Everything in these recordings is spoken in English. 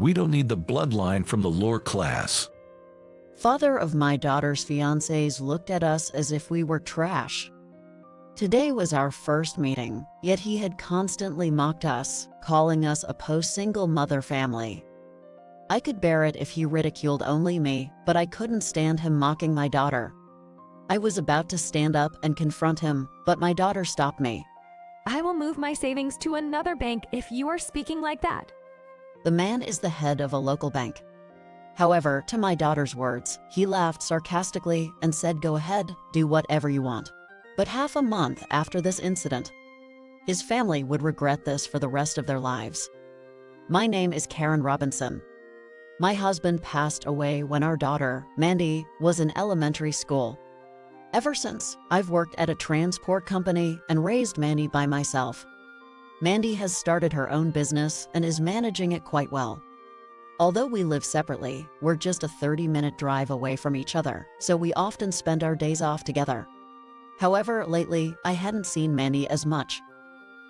We don't need the bloodline from the lower class. Father of my daughter's fiancés looked at us as if we were trash. Today was our first meeting, yet he had constantly mocked us, calling us a post-single mother family. I could bear it if he ridiculed only me, but I couldn't stand him mocking my daughter. I was about to stand up and confront him, but my daughter stopped me. I will move my savings to another bank if you are speaking like that. The man is the head of a local bank. However, to my daughter's words, he laughed sarcastically and said, "Go ahead, do whatever you want." But half a month after this incident, his family would regret this for the rest of their lives. My name is Karen Robinson. My husband passed away when our daughter, Mandy, was in elementary school. Ever since, I've worked at a transport company and raised Mandy by myself. Mandy has started her own business and is managing it quite well. Although we live separately, we're just a 30-minute drive away from each other, so we often spend our days off together. However, lately, I hadn't seen Mandy as much.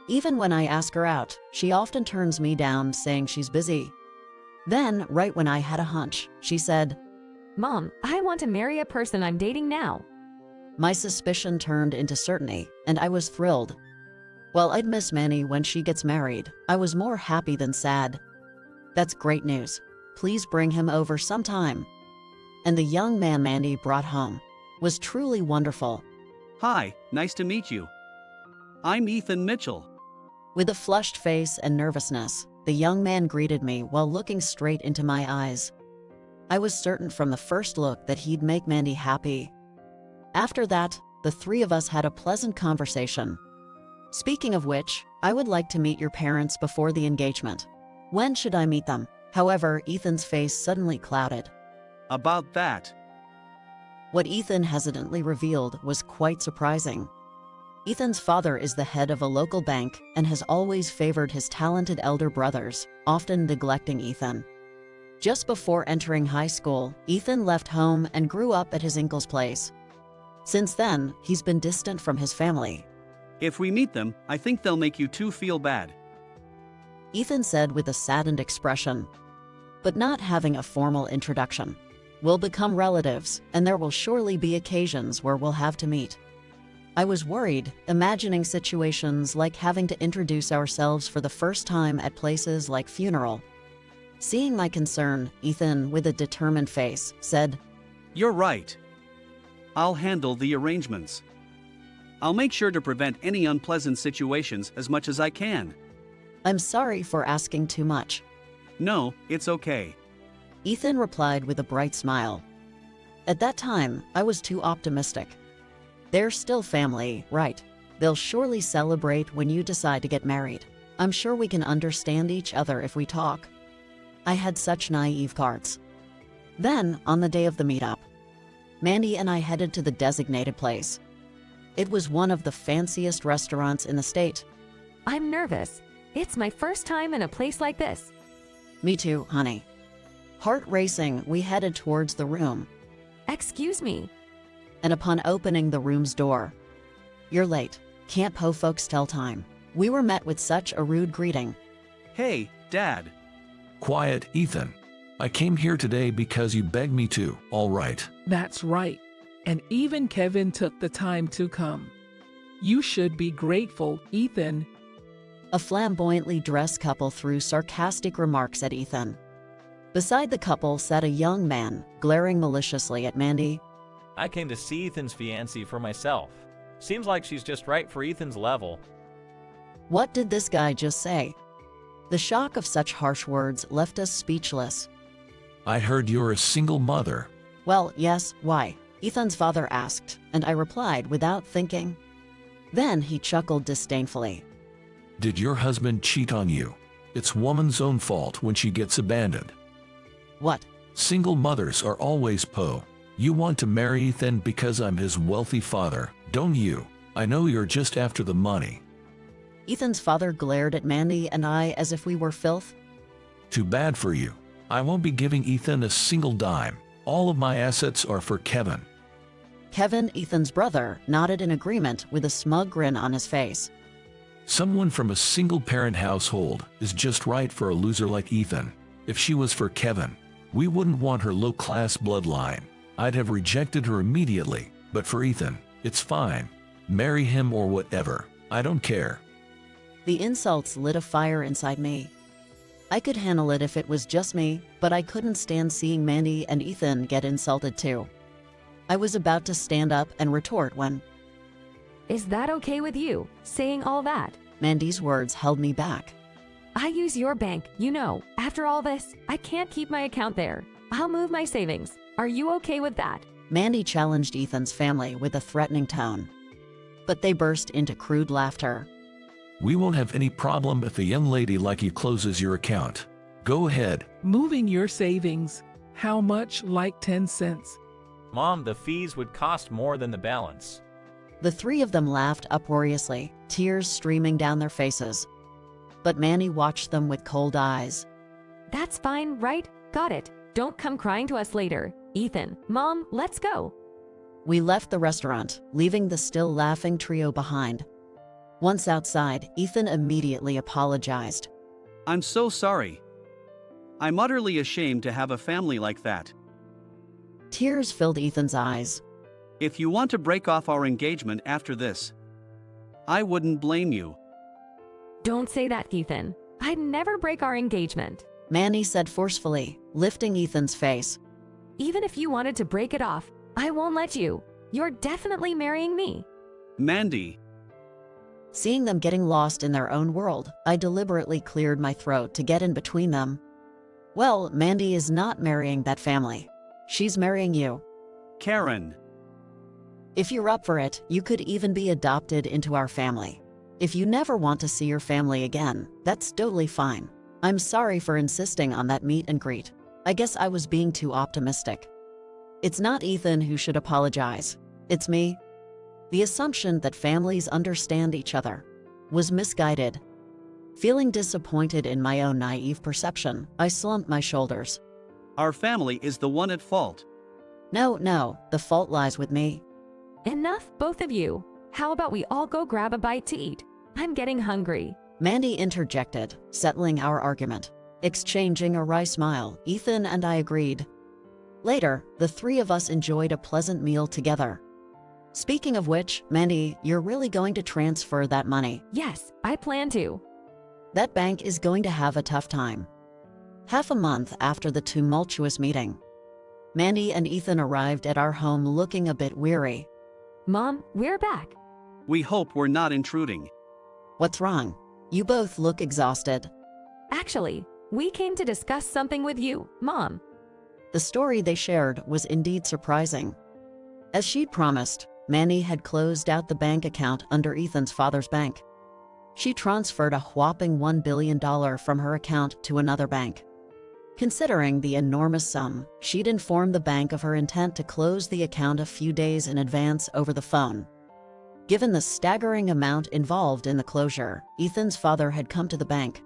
Even when I ask her out, she often turns me down, saying she's busy. Then, right when I had a hunch, she said, Mom, I want to marry a person I'm dating now. My suspicion turned into certainty, and I was thrilled. While I'd miss Manny when she gets married, I was more happy than sad. That's great news. Please bring him over sometime. And the young man Mandy brought home was truly wonderful. Hi, nice to meet you. I'm Ethan Mitchell. With a flushed face and nervousness, the young man greeted me while looking straight into my eyes. I was certain from the first look that he'd make Mandy happy. After that, the three of us had a pleasant conversation. Speaking of which, I would like to meet your parents before the engagement. When should I meet them? However, Ethan's face suddenly clouded. About that. What Ethan hesitantly revealed was quite surprising. Ethan's father is the head of a local bank and has always favored his talented elder brothers, often neglecting Ethan. Just before entering high school, Ethan left home and grew up at his uncle's place. Since then, he's been distant from his family. If we meet them, I think they'll make you two feel bad. Ethan said with a saddened expression. But not having a formal introduction. We'll become relatives, and there will surely be occasions where we'll have to meet. I was worried, imagining situations like having to introduce ourselves for the first time at places like funeral. Seeing my concern, Ethan, with a determined face, said, You're right. I'll handle the arrangements. I'll make sure to prevent any unpleasant situations as much as I can. I'm sorry for asking too much. No, it's okay. Ethan replied with a bright smile. At that time, I was too optimistic. They're still family, right? They'll surely celebrate when you decide to get married. I'm sure we can understand each other if we talk. I had such naive thoughts. Then, on the day of the meetup, Mandy and I headed to the designated place. It was one of the fanciest restaurants in the state. I'm nervous. It's my first time in a place like this. Me too, honey. Heart racing, we headed towards the room. Excuse me. And upon opening the room's door, "You're late. Can't po folks tell time." We were met with such a rude greeting. Hey, Dad. Quiet, Ethan. I came here today because you begged me to, all right. That's right. And even Kevin took the time to come. You should be grateful, Ethan. A flamboyantly dressed couple threw sarcastic remarks at Ethan. Beside the couple sat a young man, glaring maliciously at Mandy. I came to see Ethan's fiancée for myself. Seems like she's just right for Ethan's level. What did this guy just say? The shock of such harsh words left us speechless. I heard you're a single mother. Well, yes, why? Ethan's father asked, and I replied without thinking. Then he chuckled disdainfully. Did your husband cheat on you? It's woman's own fault when she gets abandoned. What? Single mothers are always po. You want to marry Ethan because I'm his wealthy father, don't you? I know you're just after the money. Ethan's father glared at Mandy and I as if we were filth. Too bad for you. I won't be giving Ethan a single dime. All of my assets are for Kevin. Kevin, Ethan's brother, nodded in agreement with a smug grin on his face. Someone from a single-parent household is just right for a loser like Ethan. If she was for Kevin, we wouldn't want her low-class bloodline. I'd have rejected her immediately, but for Ethan, it's fine. Marry him or whatever. I don't care. The insults lit a fire inside me. I could handle it if it was just me, but I couldn't stand seeing Mandy and Ethan get insulted too. I was about to stand up and retort when Is that okay with you, saying all that? Mandy's words held me back. I use your bank, you know. After all this, I can't keep my account there. I'll move my savings. Are you okay with that? Mandy challenged Ethan's family with a threatening tone. But they burst into crude laughter. We won't have any problem if a young lady like you closes your account. Go ahead. Moving your savings. How much? Like 10 cents? Mom, the fees would cost more than the balance. The three of them laughed uproariously, tears streaming down their faces. But Mandy watched them with cold eyes. That's fine, right? Got it. Don't come crying to us later. Ethan, Mom, let's go. We left the restaurant, leaving the still laughing trio behind. Once outside, Ethan immediately apologized. I'm so sorry. I'm utterly ashamed to have a family like that. Tears filled Ethan's eyes. If you want to break off our engagement after this, I wouldn't blame you. Don't say that, Ethan. I'd never break our engagement. Mandy said forcefully, lifting Ethan's face. Even if you wanted to break it off, I won't let you. You're definitely marrying me. Mandy. Seeing them getting lost in their own world, I deliberately cleared my throat to get in between them. Well, Mandy is not marrying that family. She's marrying you. Karen. If you're up for it, you could even be adopted into our family. If you never want to see your family again, that's totally fine. I'm sorry for insisting on that meet and greet. I guess I was being too optimistic. It's not Ethan who should apologize. It's me. The assumption that families understand each other was misguided. Feeling disappointed in my own naive perception, I slumped my shoulders. Our family is the one at fault. No, the fault lies with me. Enough, both of you. How about we all go grab a bite to eat? I'm getting hungry. Mandy interjected, settling our argument. Exchanging a wry smile, Ethan and I agreed. Later, the three of us enjoyed a pleasant meal together. Speaking of which, Mandy, you're really going to transfer that money. Yes, I plan to. That bank is going to have a tough time. Half a month after the tumultuous meeting, Mandy and Ethan arrived at our home looking a bit weary. Mom, we're back. We hope we're not intruding. What's wrong? You both look exhausted. Actually, we came to discuss something with you, Mom. The story they shared was indeed surprising. As she'd promised, Mandy had closed out the bank account under Ethan's father's bank. She transferred a whopping $1 billion from her account to another bank. Considering the enormous sum, she'd informed the bank of her intent to close the account a few days in advance over the phone. Given the staggering amount involved in the closure, Ethan's father had come to the bank.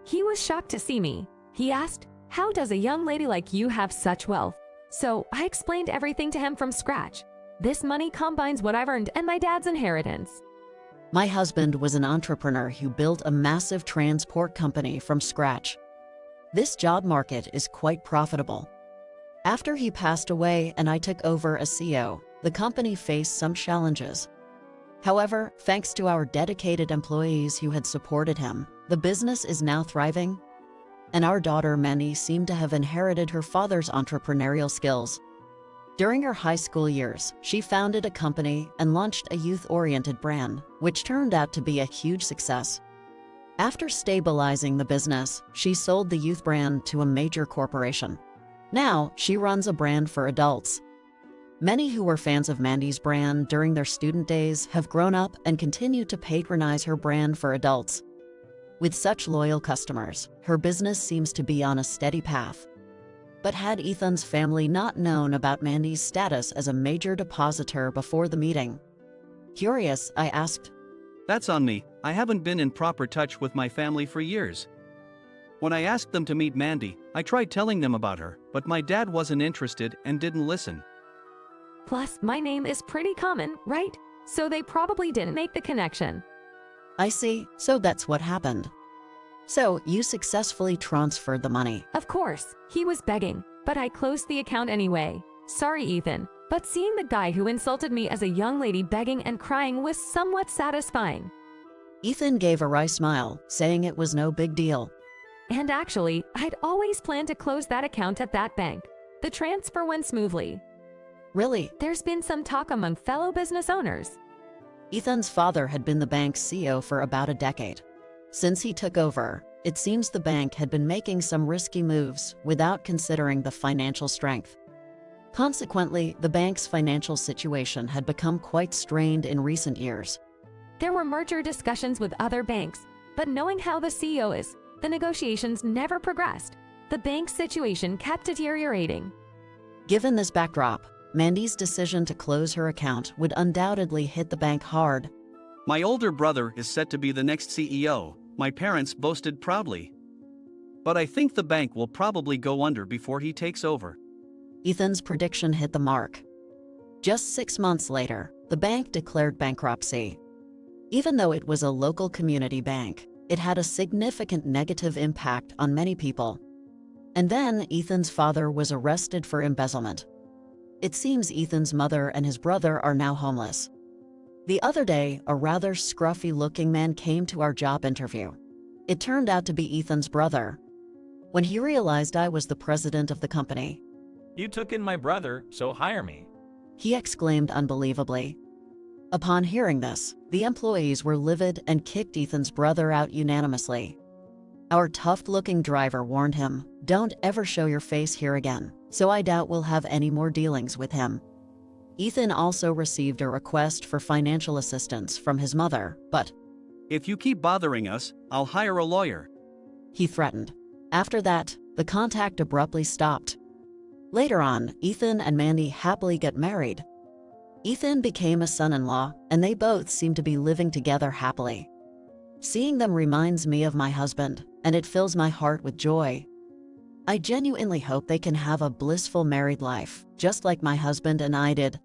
He was shocked to see me. He asked, "How does a young lady like you have such wealth?" So I explained everything to him from scratch. This money combines what I've earned and my dad's inheritance. My husband was an entrepreneur who built a massive transport company from scratch. This job market is quite profitable. After he passed away and I took over as CEO, the company faced some challenges. However, thanks to our dedicated employees who had supported him, the business is now thriving, and our daughter Mandy seemed to have inherited her father's entrepreneurial skills. During her high school years, she founded a company and launched a youth-oriented brand, which turned out to be a huge success. After stabilizing the business, she sold the youth brand to a major corporation. Now, she runs a brand for adults. Many who were fans of Mandy's brand during their student days have grown up and continue to patronize her brand for adults. With such loyal customers, her business seems to be on a steady path. But had Ethan's family not known about Mandy's status as a major depositor before the meeting? Curious, I asked. That's on me. I haven't been in proper touch with my family for years. When I asked them to meet Mandy, I tried telling them about her, but my dad wasn't interested and didn't listen. Plus, my name is pretty common, right? So they probably didn't make the connection. I see, so that's what happened. So you successfully transferred the money. Of course, he was begging, but I closed the account anyway. Sorry, Ethan, but seeing the guy who insulted me as a young lady begging and crying was somewhat satisfying. Ethan gave a wry smile, saying it was no big deal. And actually, I'd always planned to close that account at that bank. The transfer went smoothly. Really? There's been some talk among fellow business owners. Ethan's father had been the bank's CEO for about a decade. Since he took over, it seems the bank had been making some risky moves without considering the financial strength. Consequently, the bank's financial situation had become quite strained in recent years. There were merger discussions with other banks, but knowing how the CEO is, the negotiations never progressed. The bank's situation kept deteriorating. Given this backdrop, Mandy's decision to close her account would undoubtedly hit the bank hard. My older brother is set to be the next CEO, my parents boasted proudly. But I think the bank will probably go under before he takes over. Ethan's prediction hit the mark. Just 6 months later, the bank declared bankruptcy. Even though it was a local community bank, it had a significant negative impact on many people. And then Ethan's father was arrested for embezzlement. It seems Ethan's mother and his brother are now homeless. The other day, a rather scruffy-looking man came to our job interview. It turned out to be Ethan's brother. When he realized I was the president of the company, You took in my brother, so hire me. he exclaimed unbelievably. Upon hearing this, the employees were livid and kicked Ethan's brother out unanimously. Our tough-looking driver warned him, "Don't ever show your face here again," so I doubt we'll have any more dealings with him. Ethan also received a request for financial assistance from his mother, but If you keep bothering us, I'll hire a lawyer. he threatened. After that, the contact abruptly stopped. Later on, Ethan and Mandy happily get married. Ethan became a son-in-law, and they both seem to be living together happily. Seeing them reminds me of my husband, and it fills my heart with joy. I genuinely hope they can have a blissful married life, just like my husband and I did.